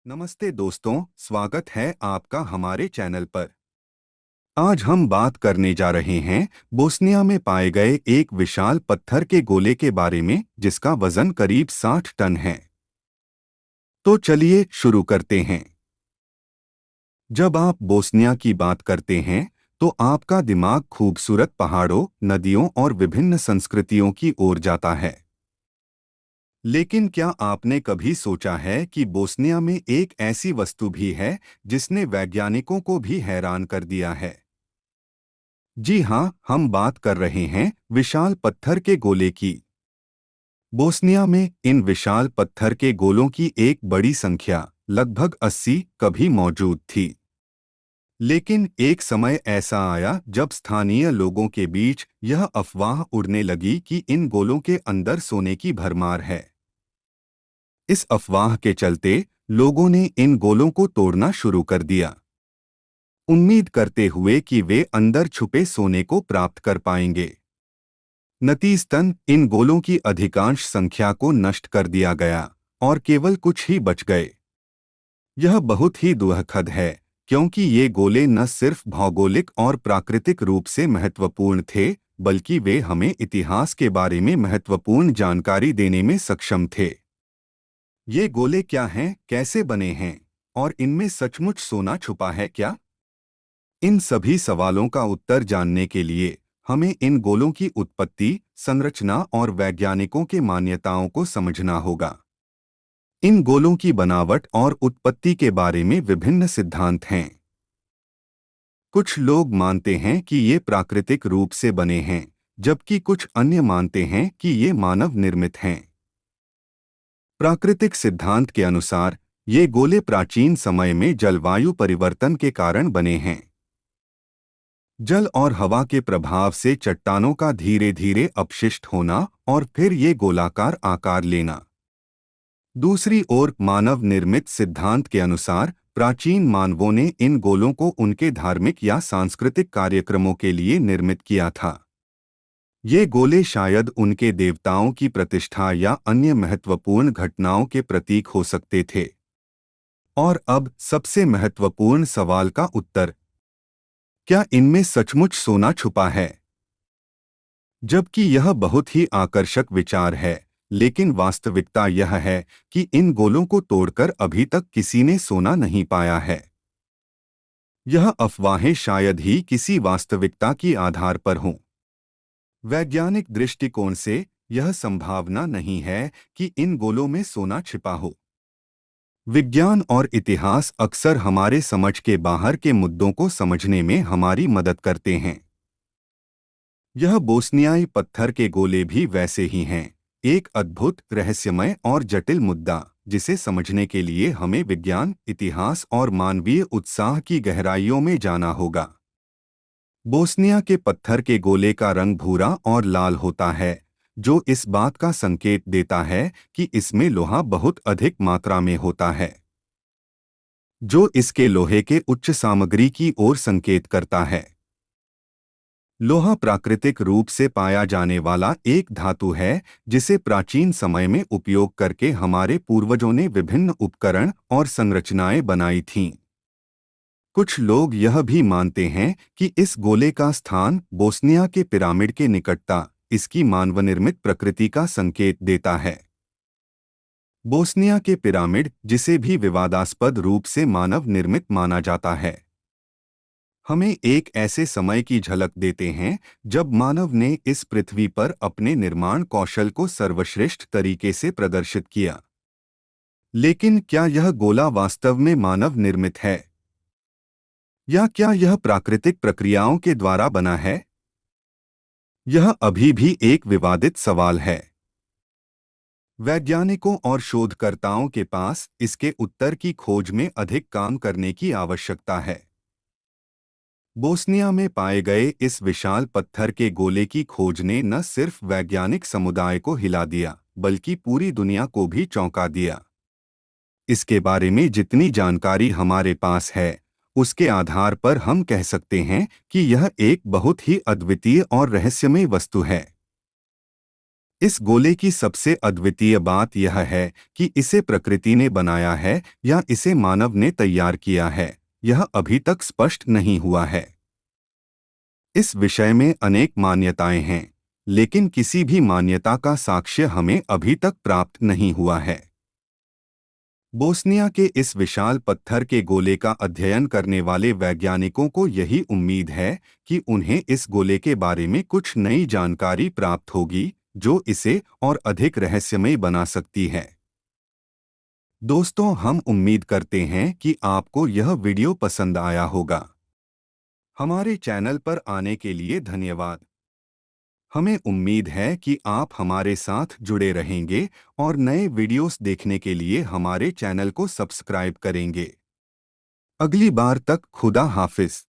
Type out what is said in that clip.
नमस्ते दोस्तों, स्वागत है आपका हमारे चैनल पर। आज हम बात करने जा रहे हैं बोस्निया में पाए गए एक विशाल पत्थर के गोले के बारे में जिसका वजन करीब 60 टन है। तो चलिए शुरू करते हैं। जब आप बोस्निया की बात करते हैं तो आपका दिमाग खूबसूरत पहाड़ों, नदियों और विभिन्न संस्कृतियों की ओर जाता है। लेकिन क्या आपने कभी सोचा है कि बोस्निया में एक ऐसी वस्तु भी है जिसने वैज्ञानिकों को भी हैरान कर दिया है? जी हाँ, हम बात कर रहे हैं विशाल पत्थर के गोले की। बोस्निया में इन विशाल पत्थर के गोलों की एक बड़ी संख्या, लगभग 80, कभी मौजूद थी। लेकिन एक समय ऐसा आया जब स्थानीय लोगों के बीच यह अफवाह उड़ने लगी कि इन गोलों के अंदर सोने की भरमार है। इस अफवाह के चलते लोगों ने इन गोलों को तोड़ना शुरू कर दिया, उम्मीद करते हुए कि वे अंदर छुपे सोने को प्राप्त कर पाएंगे। नतीजतन इन गोलों की अधिकांश संख्या को नष्ट कर दिया गया और केवल कुछ ही बच गए। यह बहुत ही दुखद है क्योंकि ये गोले न सिर्फ भौगोलिक और प्राकृतिक रूप से महत्वपूर्ण थे, बल्कि वे हमें इतिहास के बारे में महत्वपूर्ण जानकारी देने में सक्षम थे। ये गोले क्या हैं, कैसे बने हैं और इनमें सचमुच सोना छुपा है क्या? इन सभी सवालों का उत्तर जानने के लिए हमें इन गोलों की उत्पत्ति, संरचना और वैज्ञानिकों के मान्यताओं को समझना होगा। इन गोलों की बनावट और उत्पत्ति के बारे में विभिन्न सिद्धांत हैं। कुछ लोग मानते हैं कि ये प्राकृतिक रूप से बने हैं, जबकि कुछ अन्य मानते हैं कि ये मानव निर्मित हैं। प्राकृतिक सिद्धांत के अनुसार ये गोले प्राचीन समय में जलवायु परिवर्तन के कारण बने हैं। जल और हवा के प्रभाव से चट्टानों का धीरे धीरे अपशिष्ट होना और फिर ये गोलाकार आकार लेना। दूसरी ओर मानव निर्मित सिद्धांत के अनुसार प्राचीन मानवों ने इन गोलों को उनके धार्मिक या सांस्कृतिक कार्यक्रमों के लिए निर्मित किया था। ये गोले शायद उनके देवताओं की प्रतिष्ठा या अन्य महत्वपूर्ण घटनाओं के प्रतीक हो सकते थे। और अब सबसे महत्वपूर्ण सवाल का उत्तर, क्या इनमें सचमुच सोना छुपा है? जबकि यह बहुत ही आकर्षक विचार है, लेकिन वास्तविकता यह है कि इन गोलों को तोड़कर अभी तक किसी ने सोना नहीं पाया है। यह अफवाहें शायद ही किसी वास्तविकता की आधार पर हों। वैज्ञानिक दृष्टिकोण से यह संभावना नहीं है कि इन गोलों में सोना छिपा हो। विज्ञान और इतिहास अक्सर हमारे समझ के बाहर के मुद्दों को समझने में हमारी मदद करते हैं। यह बोस्नियाई पत्थर के गोले भी वैसे ही हैं, एक अद्भुत, रहस्यमय और जटिल मुद्दा जिसे समझने के लिए हमें विज्ञान, इतिहास और मानवीय उत्साह की गहराइयों में जाना होगा। बोस्निया के पत्थर के गोले का रंग भूरा और लाल होता है, जो इस बात का संकेत देता है कि इसमें लोहा बहुत अधिक मात्रा में होता है, जो इसके लोहे के उच्च सामग्री की ओर संकेत करता है। लोहा प्राकृतिक रूप से पाया जाने वाला एक धातु है जिसे प्राचीन समय में उपयोग करके हमारे पूर्वजों ने विभिन्न उपकरण और संरचनाएं बनाई थीं। कुछ लोग यह भी मानते हैं कि इस गोले का स्थान बोस्निया के पिरामिड के निकटता इसकी मानवनिर्मित प्रकृति का संकेत देता है। बोस्निया के पिरामिड, जिसे भी विवादास्पद रूप से मानव निर्मित माना जाता है, हमें एक ऐसे समय की झलक देते हैं जब मानव ने इस पृथ्वी पर अपने निर्माण कौशल को सर्वश्रेष्ठ तरीके से प्रदर्शित किया। लेकिन क्या यह गोला वास्तव में मानव निर्मित है, या क्या यह प्राकृतिक प्रक्रियाओं के द्वारा बना है? यह अभी भी एक विवादित सवाल है। वैज्ञानिकों और शोधकर्ताओं के पास इसके उत्तर की खोज में अधिक काम करने की आवश्यकता है। बोस्निया में पाए गए इस विशाल पत्थर के गोले की खोज ने न सिर्फ वैज्ञानिक समुदाय को हिला दिया, बल्कि पूरी दुनिया को भी चौंका दिया। इसके बारे में जितनी जानकारी हमारे पास है, उसके आधार पर हम कह सकते हैं कि यह एक बहुत ही अद्वितीय और रहस्यमय वस्तु है। इस गोले की सबसे अद्वितीय बात यह है कि इसे प्रकृति ने बनाया है या इसे मानव ने तैयार किया है, यह अभी तक स्पष्ट नहीं हुआ है। इस विषय में अनेक मान्यताएं हैं, लेकिन किसी भी मान्यता का साक्ष्य हमें अभी तक प्राप्त नहीं हुआ है। बोस्निया के इस विशाल पत्थर के गोले का अध्ययन करने वाले वैज्ञानिकों को यही उम्मीद है कि उन्हें इस गोले के बारे में कुछ नई जानकारी प्राप्त होगी जो इसे और अधिक रहस्यमय बना सकती है। दोस्तों, हम उम्मीद करते हैं कि आपको यह वीडियो पसंद आया होगा। हमारे चैनल पर आने के लिए धन्यवाद। हमें उम्मीद है कि आप हमारे साथ जुड़े रहेंगे और नए वीडियोस देखने के लिए हमारे चैनल को सब्सक्राइब करेंगे। अगली बार तक खुदा हाफिज।